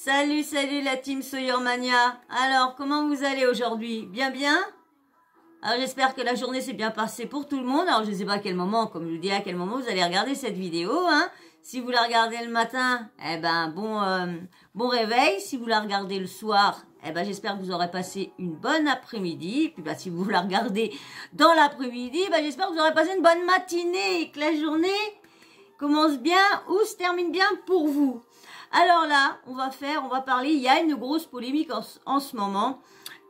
Salut, salut la team Soyermania. Alors, comment vous allez aujourd'hui? Bien, bien? Alors, j'espère que la journée s'est bien passée pour tout le monde. Alors, je ne sais pas à quel moment, comme je vous dis, à quel moment vous allez regarder cette vidéo, hein. Si vous la regardez le matin, eh ben, bon réveil. Si vous la regardez le soir, eh ben, j'espère que vous aurez passé une bonne après-midi. Et puis, bah, si vous la regardez dans l'après-midi, bah, j'espère que vous aurez passé une bonne matinée et que la journée commence bien ou se termine bien pour vous. Alors là, on va parler, il y a une grosse polémique en ce moment.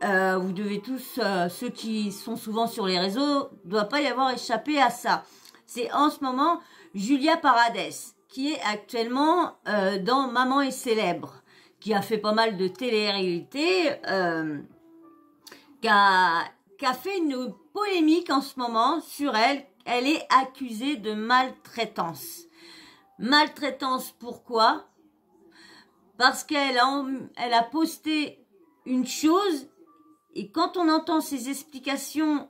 Vous devez tous, ceux qui sont souvent sur les réseaux, ne doit pas y avoir échappé à ça. C'est en ce moment Julia Paradès, qui est actuellement dans Maman est célèbre, qui a fait pas mal de télé-réalité, qui a fait une polémique en ce moment sur elle. Elle est accusée de maltraitance. Maltraitance, pourquoi ? Parce qu'elle a posté une chose, et quand on entend ses explications,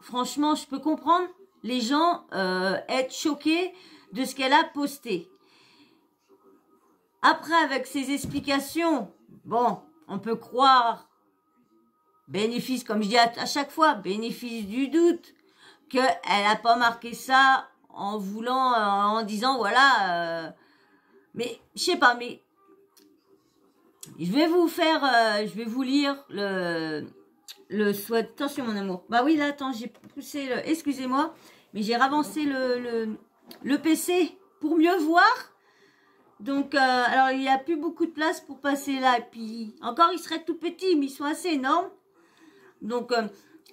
franchement, je peux comprendre les gens être choqués de ce qu'elle a posté. Après, avec ses explications, bon, on peut croire, bénéfice, comme je dis à chaque fois, bénéfice du doute, qu'elle n'a pas marqué ça en voulant, en disant, voilà, mais, je sais pas, mais je vais vous lire le souhait. Attention mon amour. Bah oui, là, attends, j'ai poussé excusez-moi, mais j'ai ravancé le PC pour mieux voir. Donc, alors, il n'y a plus beaucoup de place pour passer là. Et puis, encore, ils seraient tout petits, mais ils sont assez énormes. Donc,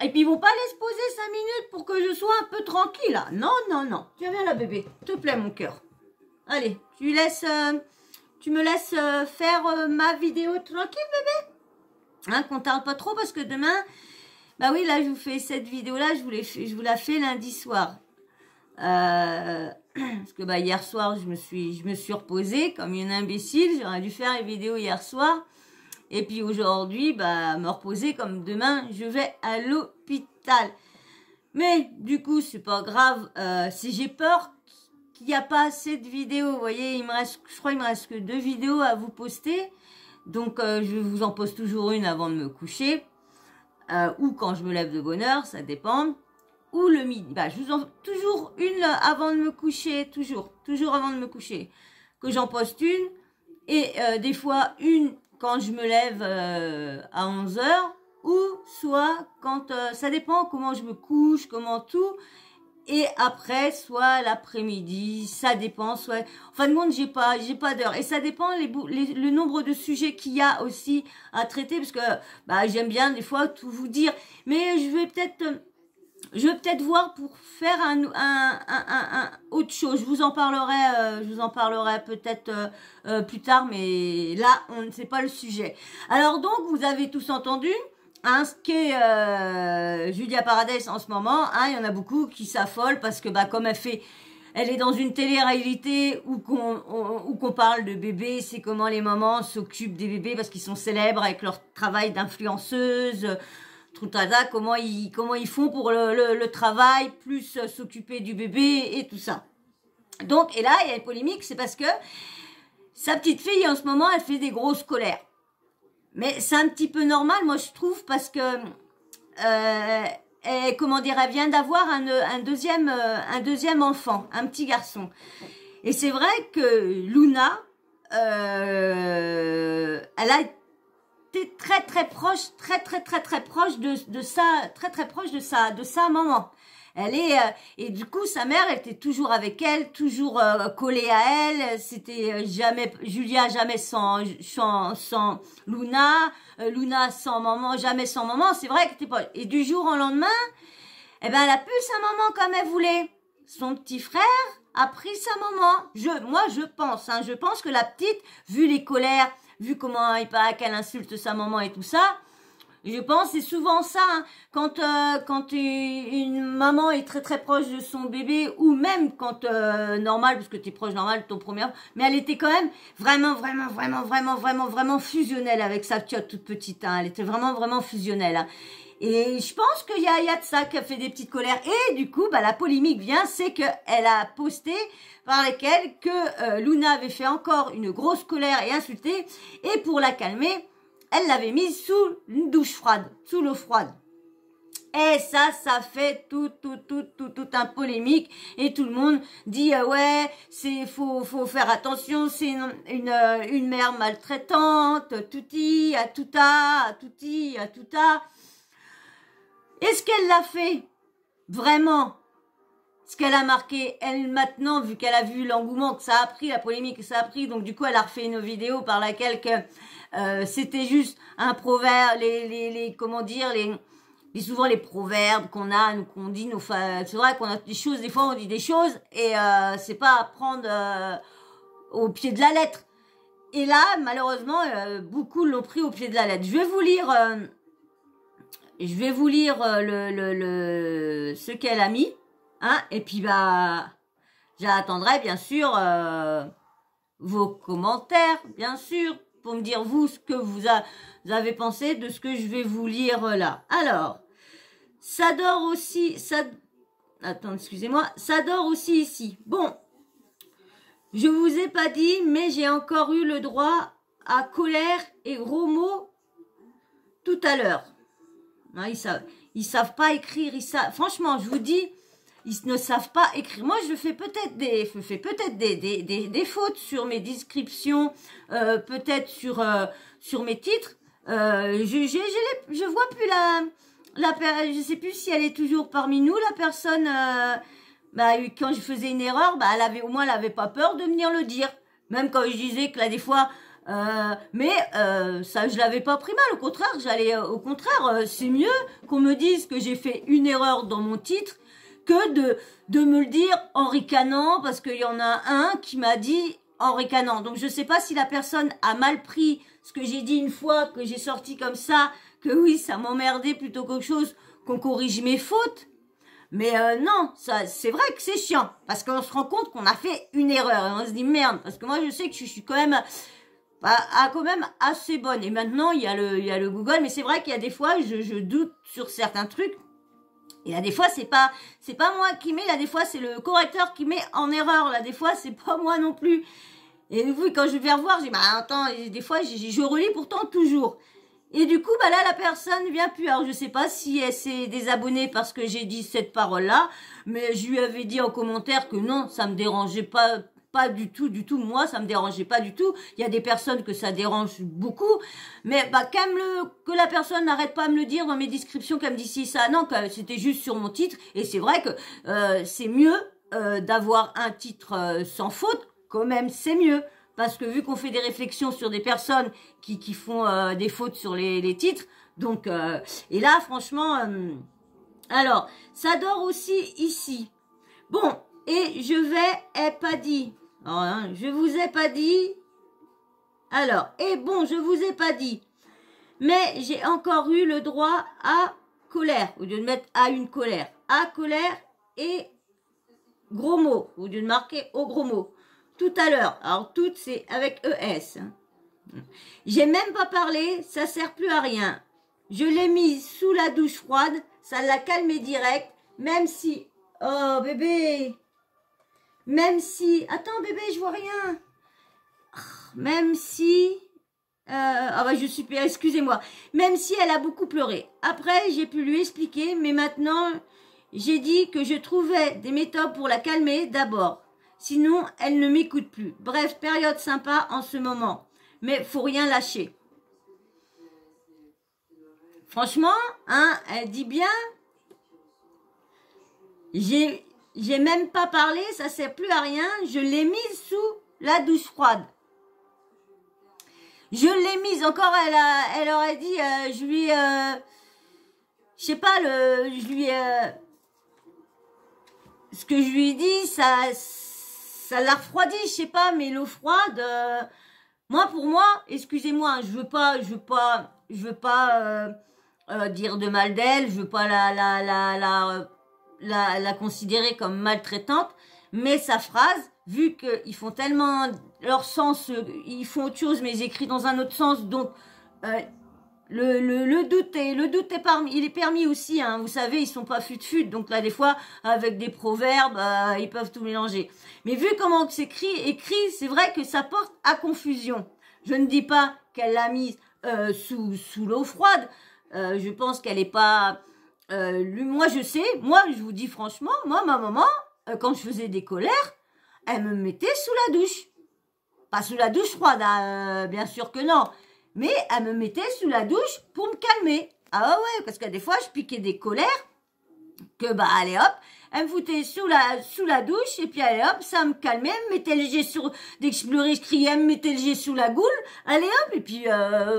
et puis, ils vont pas laisser poser 5 minutes pour que je sois un peu tranquille, là. Non, non, non. Tu viens là, bébé. S'il te plaît, mon cœur. Allez, tu me laisses faire ma vidéo tranquille, bébé, hein, qu'on tarde pas trop, parce que demain, bah oui, là, je vous fais cette vidéo-là, je vous la fais lundi soir. Parce que bah hier soir, je me suis reposée comme une imbécile. J'aurais dû faire les vidéos hier soir. Et puis aujourd'hui, bah me reposer comme demain, je vais à l'hôpital. Mais du coup, c'est pas grave. Si j'ai peur qu'il n'y a pas assez de vidéos, vous voyez, je crois qu'il me reste que 2 vidéos à vous poster. Donc, je vous en poste toujours une avant de me coucher. Ou quand je me lève de bonne heure, ça dépend. Ou le midi. Bah, je vous en toujours une avant de me coucher. Toujours avant de me coucher. Que j'en poste une. Et des fois, une quand je me lève à 11 heures. Ou soit quand... ça dépend comment je me couche, comment tout... Et après, soit l'après-midi, ça dépend, soit... En fin de compte, j'ai pas d'heure. Et ça dépend le nombre de sujets qu'il y a aussi à traiter, parce que bah j'aime bien des fois tout vous dire. Mais je vais peut-être voir pour faire un autre chose. Je vous en parlerai peut-être plus tard, mais là, on ne sait pas le sujet. Alors donc, vous avez tous entendu. Hein, ce qu'est Julia Paradès en ce moment, hein, il y en a beaucoup qui s'affolent parce que bah comme elle est dans une télé-réalité où qu'on parle de bébés, c'est comment les mamans s'occupent des bébés parce qu'ils sont célèbres avec leur travail d'influenceuse, tout comment ils font pour le travail, plus s'occuper du bébé et tout ça. Donc, et là, il y a une polémique, c'est parce que sa petite fille en ce moment, elle fait des grosses colères. Mais c'est un petit peu normal, moi je trouve, parce que, comment dire, elle vient d'avoir un deuxième enfant, un petit garçon. Et c'est vrai que Luna, elle a été très proche de sa maman. Elle est et du coup sa mère elle était toujours avec elle, toujours collée à elle. C'était jamais Julia jamais sans Luna, Luna sans maman, jamais sans maman. C'est vrai que c'était pas. Et du jour au lendemain, eh ben elle a plus sa maman comme elle voulait. Son petit frère a pris sa maman. Moi je pense que la petite, vu les colères, vu comment il paraît qu'elle insulte sa maman et tout ça. Je pense c'est souvent ça, hein, quand une maman est très proche de son bébé, ou même quand normal, parce que t'es proche normal de ton premier, mais elle était quand même vraiment fusionnelle avec sa petite toute petite, hein, elle était vraiment fusionnelle. Hein. Et je pense qu'il y a de ça qui a fait des petites colères. Et du coup, bah, la polémique vient, c'est qu'elle a posté par lesquelles que Luna avait fait encore une grosse colère et insulté. Et pour la calmer, elle l'avait mise sous une douche froide, sous l'eau froide. Et ça fait tout un polémique. Et tout le monde dit, ouais, faut faire attention, c'est une mère maltraitante, touti, à touta. Est-ce qu'elle l'a fait vraiment? Ce qu'elle a marqué, elle maintenant, vu qu'elle a vu l'engouement que ça a pris, la polémique que ça a pris, donc du coup elle a refait une vidéo par laquelle c'était juste un proverbe, comment dire, souvent les proverbes qu'on a, qu'on dit, c'est vrai qu'on a des choses, des fois on dit des choses et c'est pas à prendre au pied de la lettre. Et là, malheureusement, beaucoup l'ont pris au pied de la lettre. Je vais vous lire ce qu'elle a mis, hein, et puis bah, j'attendrai bien sûr vos commentaires, bien sûr, pour me dire vous ce que vous avez pensé de ce que je vais vous lire là. Alors, ça dort aussi, attends, excusez-moi, ça dort aussi ici. Bon, je vous ai pas dit, mais j'ai encore eu le droit à colère et gros mots tout à l'heure. Hein, ils savent pas écrire, franchement, je vous dis, ils ne savent pas écrire. Moi, je fais peut-être des fautes sur mes descriptions, peut-être sur mes titres. Je vois plus je sais plus si elle est toujours parmi nous, la personne. Bah, quand je faisais une erreur, bah, au moins, elle avait pas peur de venir le dire. Même quand je disais que là, des fois. Ça, je l'avais pas pris mal. Au contraire, c'est mieux qu'on me dise que j'ai fait une erreur dans mon titre que de me le dire en ricanant, parce qu'il y en a un qui m'a dit en ricanant. Donc, je sais pas si la personne a mal pris ce que j'ai dit une fois, que j'ai sorti comme ça, que oui, ça m'emmerdait plutôt qu'autre chose, qu'on corrige mes fautes. Mais non, ça, c'est vrai que c'est chiant, parce qu'on se rend compte qu'on a fait une erreur, et on se dit merde, parce que moi, je sais que je suis quand même assez bonne. Et maintenant, il y a le Google, mais c'est vrai qu'il y a des fois, je doute sur certains trucs. Et là, des fois, c'est pas moi qui mets, là, des fois, c'est le correcteur qui met en erreur, là, des fois, c'est pas moi non plus. Et oui, quand je vais revoir, je dis, bah, attends, des fois, je relis pourtant toujours. Et du coup, bah là, la personne vient plus. Alors, je sais pas si elle s'est désabonnée parce que j'ai dit cette parole-là, mais je lui avais dit en commentaire que non, ça me dérangeait pas du tout. Moi, ça me dérangeait pas du tout. Il y a des personnes que ça dérange beaucoup. Mais, bah, que la personne n'arrête pas à me le dire dans mes descriptions, qu'elle me dit si ça, non, que c'était juste sur mon titre. Et c'est vrai que, c'est mieux, d'avoir un titre sans faute. Quand même, c'est mieux. Parce que vu qu'on fait des réflexions sur des personnes qui font des fautes sur les titres. Donc, et là, franchement, alors, ça dort aussi ici. Bon, et pas dit. Alors, hein, je vous ai pas dit. Alors, et bon, je vous ai pas dit. Mais j'ai encore eu le droit à colère, au lieu de mettre à une colère. À colère et gros mots, au lieu de marquer au gros mots. Tout à l'heure. Alors, tout, c'est avec ES. J'ai même pas parlé, ça sert plus à rien. Je l'ai mise sous la douche froide, ça l'a calmé direct, même si... Oh, bébé. Même si... Attends, bébé, je vois rien. Même si... Ah bah, je suis... Excusez-moi. Même si elle a beaucoup pleuré. Après, j'ai pu lui expliquer, mais maintenant, j'ai dit que je trouvais des méthodes pour la calmer d'abord. Sinon, elle ne m'écoute plus. Bref, période sympa en ce moment. Mais faut rien lâcher. Franchement, hein, elle dit bien. J'ai même pas parlé, ça sert plus à rien. Je l'ai mise sous la douche froide. Je l'ai mise encore, elle aurait dit, je lui, je sais pas, ce que je lui ai dit, ça l'a refroidi, je sais pas, mais l'eau froide, pour moi, excusez-moi, je veux pas dire de mal d'elle, je veux pas la considérer comme maltraitante, mais sa phrase, vu qu'ils font tellement leur sens, ils font autre chose, mais ils écrivent dans un autre sens, donc Le doute est il est permis aussi, hein. Vous savez, ils sont pas fut-fut, donc là, des fois, avec des proverbes, ils peuvent tout mélanger. Mais vu comment c'est écrit, c'est vrai que ça porte à confusion. Je ne dis pas qu'elle l'a mise sous l'eau froide. Je pense qu'elle est pas... moi, je vous dis franchement, moi, ma maman, quand je faisais des colères, elle me mettait sous la douche. Pas sous la douche froide, hein, bien sûr que non. Mais elle me mettait sous la douche pour me calmer. Ah ouais, parce que des fois, je piquais des colères, que bah allez hop, elle me foutait sous la douche, et puis allez hop, ça me calmait, elle me mettait le jet sur, dès que je pleurais, je criais, elle me mettait le jet sous la goule, allez hop, et puis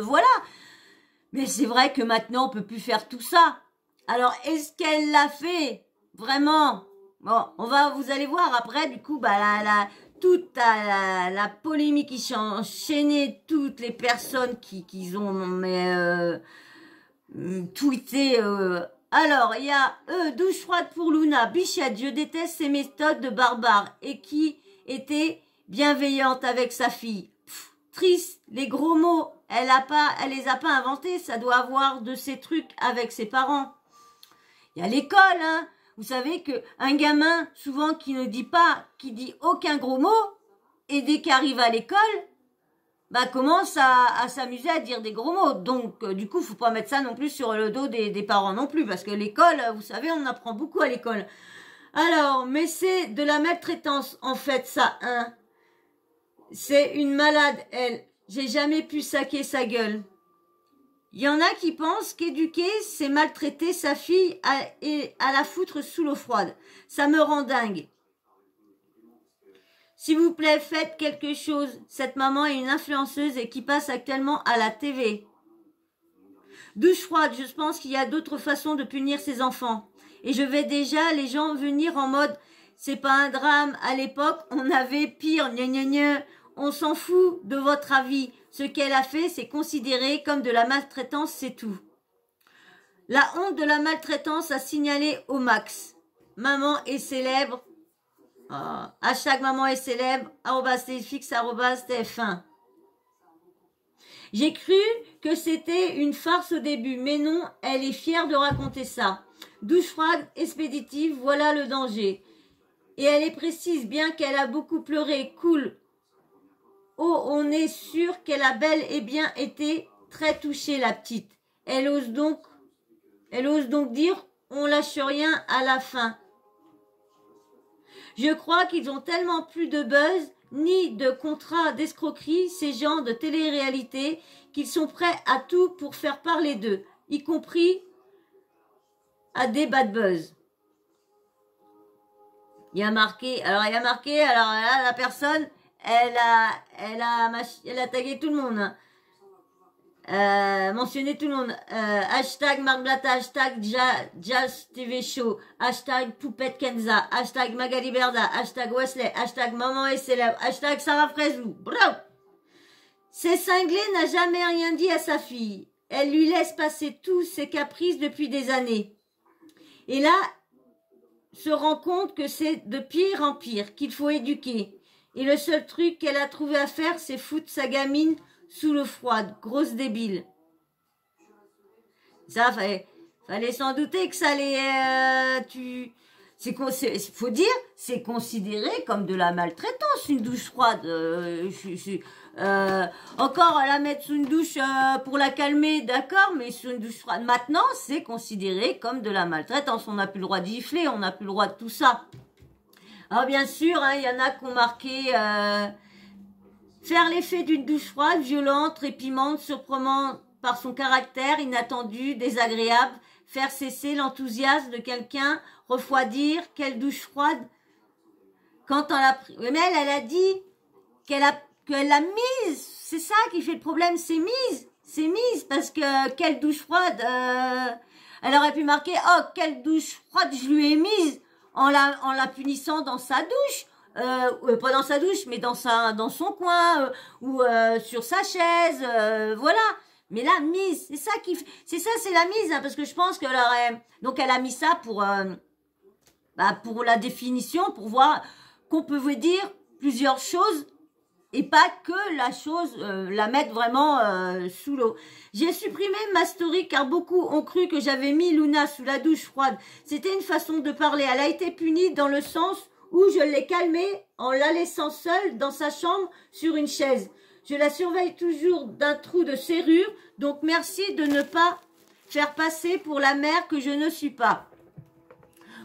voilà. Mais c'est vrai que maintenant, on peut plus faire tout ça. Alors, est-ce qu'elle l'a fait? Vraiment? Bon, vous allez voir après, du coup, bah toute la polémique qui s'est enchaînée, toutes les personnes qui ont tweeté. Alors, il y a douche froide pour Luna, Bichette, je déteste ces méthodes de barbare et qui était bienveillante avec sa fille. Pff, triste, les gros mots, elle les a pas inventés, ça doit avoir de ces trucs avec ses parents. Il y a l'école, hein. Vous savez que un gamin, souvent, qui dit aucun gros mot, et dès qu'il arrive à l'école, bah, commence à s'amuser à dire des gros mots. Donc, du coup, faut pas mettre ça non plus sur le dos des parents non plus, parce que l'école, vous savez, on apprend beaucoup à l'école. Alors, mais c'est de la maltraitance, en fait, ça, hein. C'est une malade, elle. J'ai jamais pu saquer sa gueule. Il y en a qui pensent qu'éduquer, c'est maltraiter sa fille et à la foutre sous l'eau froide. Ça me rend dingue. S'il vous plaît, faites quelque chose. Cette maman est une influenceuse et qui passe actuellement à la TV. Douche froide, je pense qu'il y a d'autres façons de punir ses enfants. Et je vais déjà les gens venir en mode, c'est pas un drame, à l'époque, on avait pire, gna gna gna. On s'en fout de votre avis. Ce qu'elle a fait, c'est considéré comme de la maltraitance, c'est tout. La honte de la maltraitance à signaler au max. Maman est célèbre. Hashtag maman est célèbre. @tfx, @tf1. J'ai cru que c'était une farce au début, mais non, elle est fière de raconter ça. Douche froide, expéditive, voilà le danger. Et elle est précise, bien qu'elle a beaucoup pleuré, cool. Oh, on est sûr qu'elle a bel et bien été très touchée, la petite. Elle ose donc dire, on lâche rien à la fin. Je crois qu'ils ont tellement plus de buzz, ni de contrat d'escroquerie, ces gens de télé-réalité, qu'ils sont prêts à tout pour faire parler d'eux, y compris à des bad buzz. Il y a marqué, alors là, la personne, elle a tagué tout le monde. Mentionné tout le monde. Hashtag Marc Blatta, hashtag Jazz TV Show, hashtag Poupette Kenza, hashtag Magali Berda, hashtag Wesley, hashtag Maman est célèbre, hashtag Sarah Frézou. Bravo! Ces cinglé n'a jamais rien dit à sa fille. Elle lui laisse passer tous ses caprices depuis des années. Et là, se rend compte que c'est de pire en pire, qu'il faut éduquer. Et le seul truc qu'elle a trouvé à faire, c'est foutre sa gamine sous l'eau froide. Grosse débile. Ça, fallait s'en douter que ça allait... faut dire, c'est considéré comme de la maltraitance, une douche froide. Encore la mettre sous une douche pour la calmer, d'accord, mais sous une douche froide. Maintenant, c'est considéré comme de la maltraitance. On n'a plus le droit de gifler, on n'a plus le droit de tout ça. Alors bien sûr, il y en a qui ont marqué faire l'effet d'une douche froide, violente, trépimante, surprenante par son caractère, inattendu, désagréable, faire cesser l'enthousiasme de quelqu'un, refroidir, quelle douche froide. Quand on l'a pris, mais elle a dit qu'elle l'a mise. C'est ça qui fait le problème, c'est mise, parce que quelle douche froide. Elle aurait pu marquer, oh quelle douche froide je lui ai mise en la punissant dans sa douche. Pas dans sa douche, mais dans son coin, ou sur sa chaise, voilà. Mais la mise, c'est la mise, hein, parce que je pense qu'elle aurait, donc elle a mis ça pour la définition, pour voir qu'on pouvait dire plusieurs choses et pas que la chose, la mettre vraiment sous l'eau. J'ai supprimé ma story car beaucoup ont cru que j'avais mis Luna sous la douche froide. C'était une façon de parler. Elle a été punie dans le sens où je l'ai calmée en la laissant seule dans sa chambre sur une chaise. Je la surveille toujours d'un trou de serrure, donc merci de ne pas faire passer pour la mère que je ne suis pas.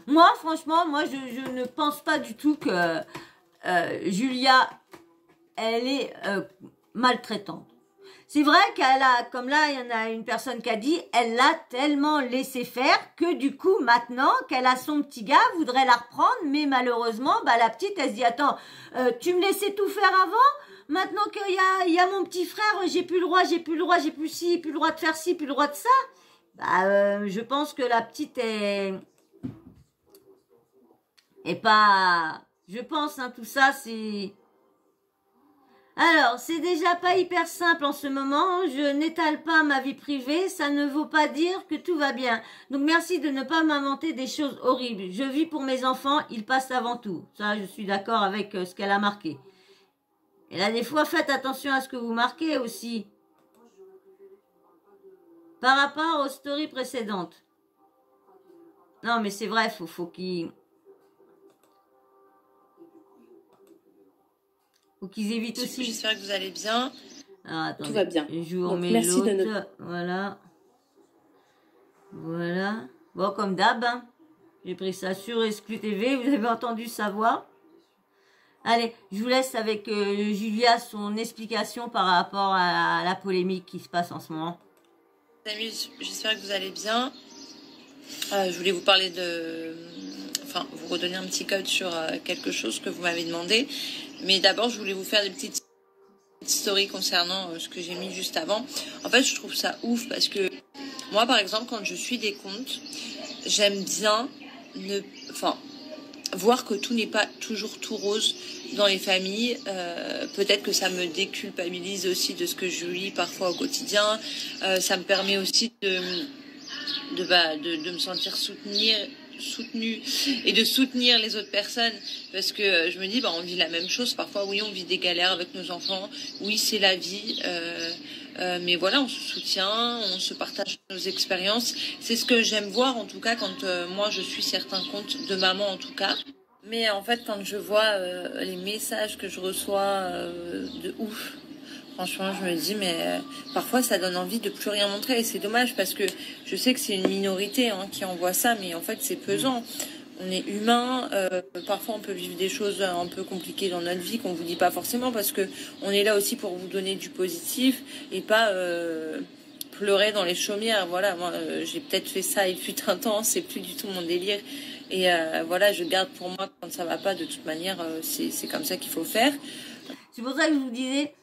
Moi, franchement, je ne pense pas du tout que Julia, elle est maltraitante. C'est vrai qu'elle a, comme là, il y en a une personne qui a dit, elle l'a tellement laissé faire que du coup, maintenant qu'elle a son petit gars, voudrait la reprendre, mais malheureusement, bah, la petite, elle se dit, attends, tu me laissais tout faire avant? Maintenant qu'il y a mon petit frère, j'ai plus le droit, j'ai plus ci, plus le droit de faire ci, plus le droit de ça. Bah, je pense que la petite est pas... Je pense, hein, tout ça, c'est... Alors, c'est déjà pas hyper simple en ce moment. Je n'étale pas ma vie privée. Ça ne veut pas dire que tout va bien. Donc, merci de ne pas m'inventer des choses horribles. Je vis pour mes enfants. Ils passent avant tout. Ça, je suis d'accord avec ce qu'elle a marqué. Et là, des fois, faites attention à ce que vous marquez aussi. Par rapport aux stories précédentes. Non, mais c'est vrai, faut qu'ils évitent aussi. J'espère que vous allez bien. Alors, attendez, tout va bien. Je vous remets l'autre. Voilà. Voilà. Bon, comme d'hab, hein. J'ai pris ça sur Exclu TV. Vous avez entendu sa voix. Allez, je vous laisse avec Julia, son explication par rapport à la polémique qui se passe en ce moment. Amis, j'espère que vous allez bien. Je voulais vous parler de... Enfin, vous redonner un petit code sur quelque chose que vous m'avez demandé. Mais d'abord, je voulais vous faire des petites stories concernant ce que j'ai mis juste avant. En fait, je trouve ça ouf parce que moi, par exemple, quand je suis des comptes, j'aime bien voir que tout n'est pas toujours tout rose dans les familles. Peut-être que ça me déculpabilise aussi de ce que je lis parfois au quotidien. Ça me permet aussi de me sentir soutenue et de soutenir les autres personnes parce que je me dis on vit la même chose parfois. Oui, on vit des galères avec nos enfants, oui, c'est la vie, mais voilà, on se soutient, on se partage nos expériences. C'est ce que j'aime voir en tout cas quand moi je suis certains comptes de maman en tout cas. Mais en fait, quand je vois les messages que je reçois de ouf, franchement, je me dis, mais parfois, ça donne envie de plus rien montrer. Et c'est dommage parce que je sais que c'est une minorité qui envoie ça, mais en fait, c'est pesant. On est humain. Parfois, on peut vivre des choses un peu compliquées dans notre vie qu'on vous dit pas forcément parce que on est là aussi pour vous donner du positif et pas pleurer dans les chaumières. Voilà, moi, j'ai peut-être fait ça il fut un temps. C'est plus du tout mon délire. Et voilà, je garde pour moi quand ça va pas. De toute manière, c'est comme ça qu'il faut faire. C'est pour ça que je vous disais,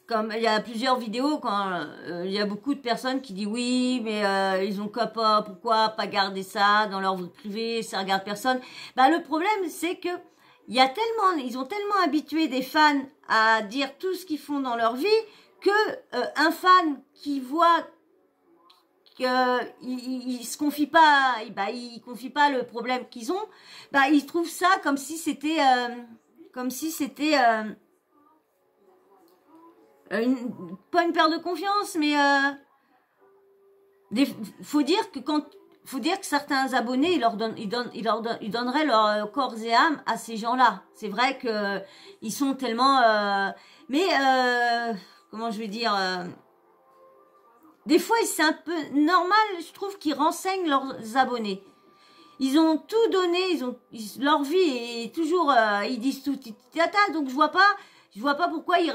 comme il y a plusieurs vidéos, quand il y a beaucoup de personnes qui disent oui, mais ils ont pourquoi pas garder ça dans leur vie privée, ça regarde personne. Bah le problème, c'est que ils ont tellement habitué des fans à dire tout ce qu'ils font dans leur vie que un fan qui voit il se confie pas, il confie pas le problème qu'ils ont, il trouve ça comme si c'était pas une perte de confiance, mais faut dire que certains abonnés ils donneraient leur corps et âme à ces gens-là. C'est vrai que ils sont tellement comment je vais dire, des fois, c'est un peu normal, je trouve, qu'ils renseignent leurs abonnés. Ils ont tout donné, leur vie est toujours, ils disent tout, donc je vois pas pourquoi ils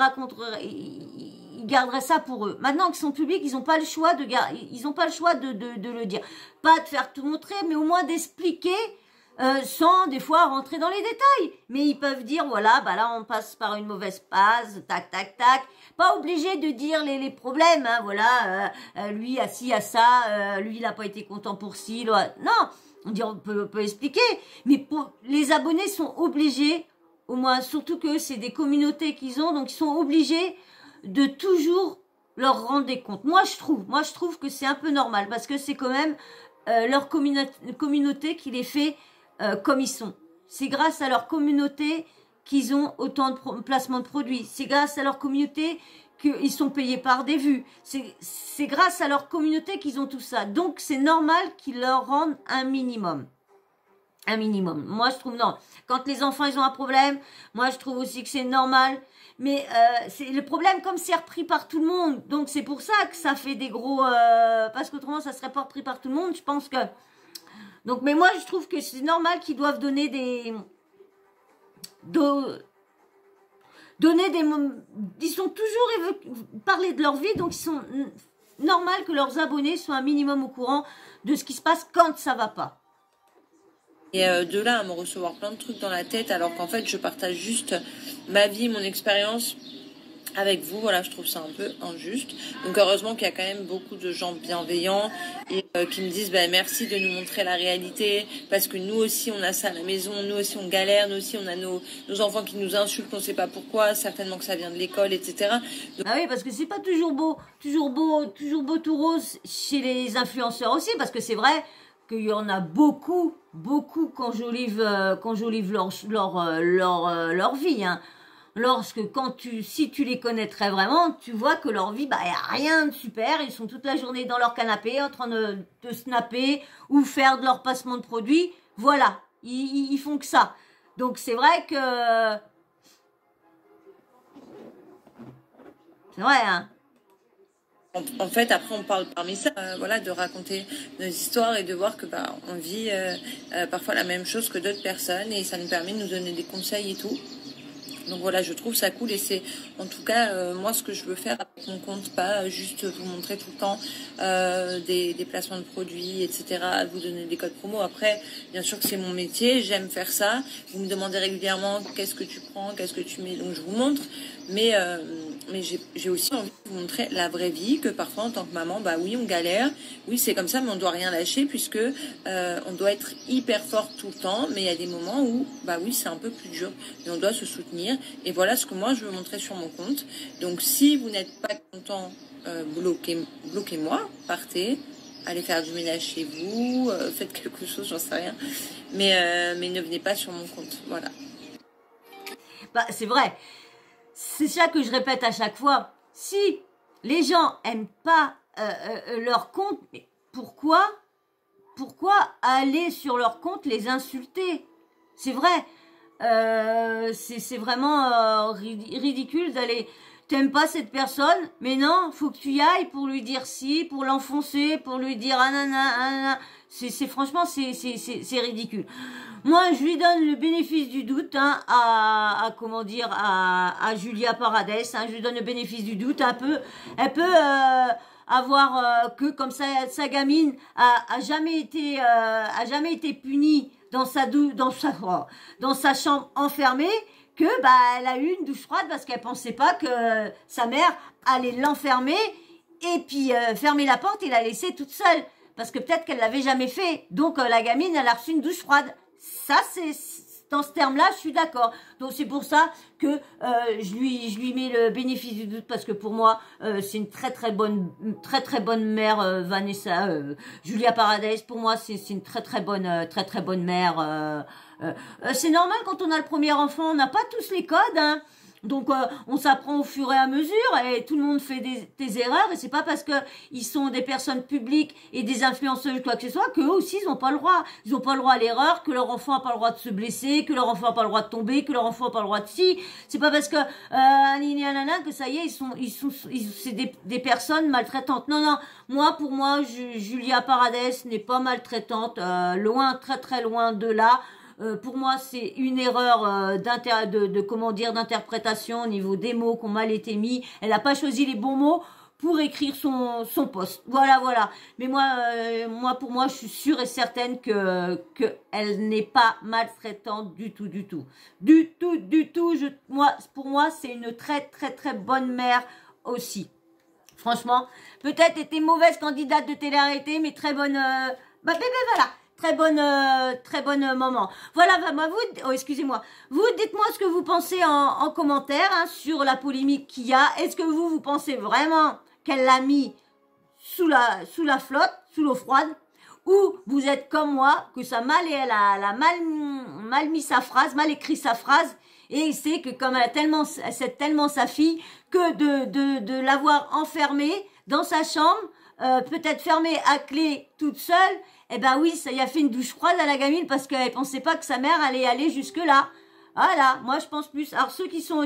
garderaient ça pour eux. Maintenant qu'ils sont publics, ils n'ont pas le choix de le dire. Pas de faire tout montrer, mais au moins d'expliquer, sans des fois rentrer dans les détails. Mais ils peuvent dire, voilà, là on passe par une mauvaise passe, tac, tac, tac. Pas obligé de dire les problèmes, hein, voilà, lui a ci, a ça, lui il a pas été content pour ci, là. Non, on peut expliquer, mais les abonnés sont obligés, au moins, surtout que c'est des communautés qu'ils ont, donc ils sont obligés de toujours leur rendre des comptes. Moi je trouve que c'est un peu normal, parce que c'est quand même leur communauté qui les fait comme ils sont. C'est grâce à leur communauté qu'ils ont autant de placements de produits. C'est grâce à leur communauté qu'ils sont payés par des vues. C'est grâce à leur communauté qu'ils ont tout ça. Donc, c'est normal qu'ils leur rendent un minimum. Un minimum. Moi, je trouve non. Quand les enfants, ils ont un problème, moi, je trouve aussi que c'est normal. Mais c'est le problème, comme c'est repris par tout le monde. Donc, c'est pour ça que ça fait des gros... parce qu'autrement, ça serait pas repris par tout le monde. Je pense que... Donc, mais moi, je trouve que c'est normal qu'ils doivent donner des... donner des... Ils sont toujours parler de leur vie, donc ils sont normal que leurs abonnés soient un minimum au courant de ce qui se passe quand ça va pas. Et de là à me recevoir plein de trucs dans la tête, alors qu'en fait je partage juste ma vie, mon expérience avec vous, voilà, je trouve ça un peu injuste. Donc heureusement qu'il y a quand même beaucoup de gens bienveillants et qui me disent bah, merci de nous montrer la réalité, parce que nous aussi on a ça à la maison, nous aussi on galère, nous aussi on a nos enfants qui nous insultent, on ne sait pas pourquoi, certainement que ça vient de l'école, etc. Donc... Ah oui, parce que c'est pas toujours beau tout rose chez les influenceurs aussi, parce que c'est vrai qu'il y en a beaucoup qu'enjolivent leur vie, hein. Lorsque si tu les connaîtrais vraiment, tu vois que leur vie, bah, y a rien de super. Ils sont toute la journée dans leur canapé en train de snapper ou faire de leur passement de produits. Voilà, ils font que ça. Donc c'est vrai que c'est vrai, hein. En fait, après, on parle parmi ça, voilà, de raconter nos histoires et de voir que bah, on vit parfois la même chose que d'autres personnes et ça nous permet de nous donner des conseils et tout. Donc voilà, je trouve ça cool et c'est en tout cas moi ce que je veux faire avec mon compte, pas juste vous montrer tout le temps des placements de produits, etc., vous donner des codes promo. Après, bien sûr que c'est mon métier, j'aime faire ça. Vous me demandez régulièrement qu'est-ce que tu prends, qu'est-ce que tu mets, donc je vous montre. Mais j'ai aussi envie de vous montrer la vraie vie, que parfois en tant que maman, bah oui, on galère, oui c'est comme ça, mais on doit rien lâcher puisque on doit être hyper fort tout le temps, mais il y a des moments où, bah oui, c'est un peu plus dur, mais on doit se soutenir. Et voilà ce que moi je veux montrer sur mon compte. Donc si vous n'êtes pas content, bloquez-moi, partez, allez faire du ménage chez vous, faites quelque chose, j'en sais rien, mais ne venez pas sur mon compte, voilà. Bah c'est vrai. C'est ça que je répète à chaque fois. Si les gens aiment pas leur compte, mais pourquoi aller sur leur compte les insulter? C'est vrai. C'est vraiment ridicule d'aller... T'aimes pas cette personne, mais non, faut que tu y ailles pour lui dire si, pour l'enfoncer, pour lui dire ah. C'est franchement, c'est ridicule. Moi, je lui donne le bénéfice du doute, hein, à Julia Paradès, hein, je lui donne le bénéfice du doute, elle peut avoir que comme ça, sa gamine a jamais été punie dans sa chambre enfermée, que bah elle a eu une douche froide parce qu'elle pensait pas que sa mère allait l'enfermer et puis fermer la porte et la laisser toute seule, parce que peut-être qu'elle l'avait jamais fait. Donc la gamine, elle a reçu une douche froide. Ça, c'est dans ce terme-là, je suis d'accord. Donc c'est pour ça que je lui mets le bénéfice du doute, parce que pour moi c'est une très bonne mère, Vanessa, Julia Paradès. Pour moi c'est une très bonne mère. C'est normal, quand on a le premier enfant, on n'a pas tous les codes, hein. Donc on s'apprend au fur et à mesure et tout le monde fait des erreurs, et c'est pas parce que ils sont des personnes publiques et des influenceuses quoi que ce soit qu'eux aussi ils ont pas le droit. Ils ont pas le droit à l'erreur, que leur enfant a pas le droit de se blesser, que leur enfant a pas le droit de tomber, que leur enfant a pas le droit de si. C'est pas parce que que ça y est c'est des personnes maltraitantes. Non, pour moi Julia Paradès n'est pas maltraitante, loin, très loin de là. Pour moi, c'est une erreur d'interprétation au niveau des mots qui ont mal été mis. Elle n'a pas choisi les bons mots pour écrire son post. Voilà. Mais moi, pour moi, je suis sûre et certaine que elle n'est pas maltraitante du tout. Pour moi, c'est une très bonne mère aussi. Franchement, peut-être était mauvaise candidate de télé-réalité, mais très bonne. Voilà. Très bonne maman. Voilà, excusez-moi. Vous, dites-moi ce que vous pensez en commentaire, hein, sur la polémique qu'il y a. Est-ce que vous pensez vraiment qu'elle l'a mis sous la flotte, sous l'eau froide, ou vous êtes comme moi, que elle a mal mis sa phrase, mal écrit sa phrase, Et il sait que comme c'est tellement sa fille, que de l'avoir enfermée dans sa chambre, peut-être fermée à clé toute seule, eh ben oui, ça y a fait une douche froide à la gamine parce qu'elle pensait pas que sa mère allait aller jusque-là. Voilà, moi je pense plus. Alors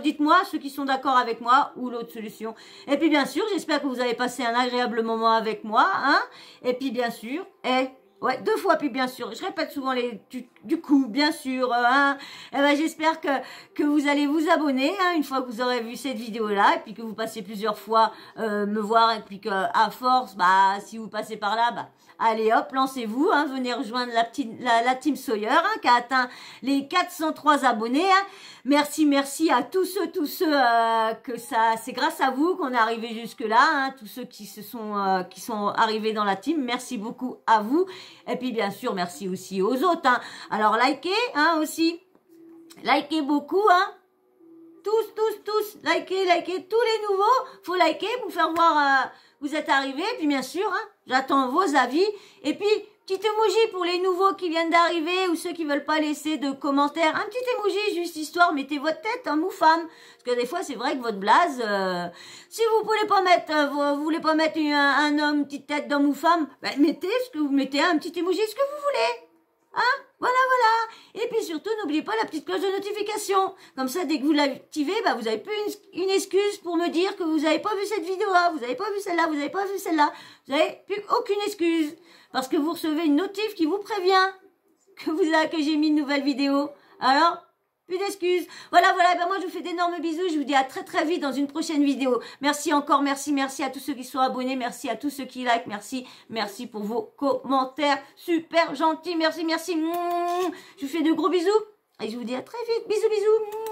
dites-moi, ceux qui sont d'accord avec moi ou l'autre solution. Et puis bien sûr, j'espère que vous avez passé un agréable moment avec moi, hein. Et puis bien sûr, ouais, 2 fois, puis bien sûr, je répète souvent du coup, bien sûr, hein. Et ben j'espère que vous allez vous abonner, hein, une fois que vous aurez vu cette vidéo-là, et puis que vous passez plusieurs fois me voir, et puis que à force, bah si vous passez par là, bah allez hop, lancez-vous, hein, venez rejoindre la team Sawyer, hein, qui a atteint les 403 abonnés. Hein. Merci à tous ceux que c'est grâce à vous qu'on est arrivé jusque là, hein, tous ceux qui sont arrivés dans la team. Merci beaucoup à vous. Et puis bien sûr, merci aussi aux autres. Hein. Alors likez, hein, aussi, likez beaucoup, hein. Tous, likez tous les nouveaux. Faut liker pour faire voir vous êtes arrivés. Puis bien sûr, hein, j'attends vos avis. Et puis petit emoji pour les nouveaux qui viennent d'arriver ou ceux qui veulent pas laisser de commentaires. Un petit emoji, juste histoire, mettez votre tête, homme ou femme. Parce que des fois, c'est vrai que votre blaze, si vous voulez pas mettre, vous voulez pas mettre un homme, petite tête d'homme ou femme, ben, mettez ce que vous mettez, un petit emoji, ce que vous voulez. Hein? Voilà. Et puis surtout, n'oubliez pas la petite cloche de notification. Comme ça, dès que vous l'activez, bah, vous avez plus une excuse pour me dire que vous n'avez pas vu cette vidéo-là, vous n'avez pas vu celle-là, vous n'avez pas vu celle-là. Vous n'avez plus aucune excuse. Parce que vous recevez une notif qui vous prévient que j'ai mis une nouvelle vidéo. Alors, plus d'excuses. Voilà, ben moi je vous fais d'énormes bisous, je vous dis à très vite dans une prochaine vidéo. Merci encore, merci à tous ceux qui sont abonnés, merci à tous ceux qui like, merci pour vos commentaires, super gentils, merci. Je vous fais de gros bisous et je vous dis à très vite, bisous.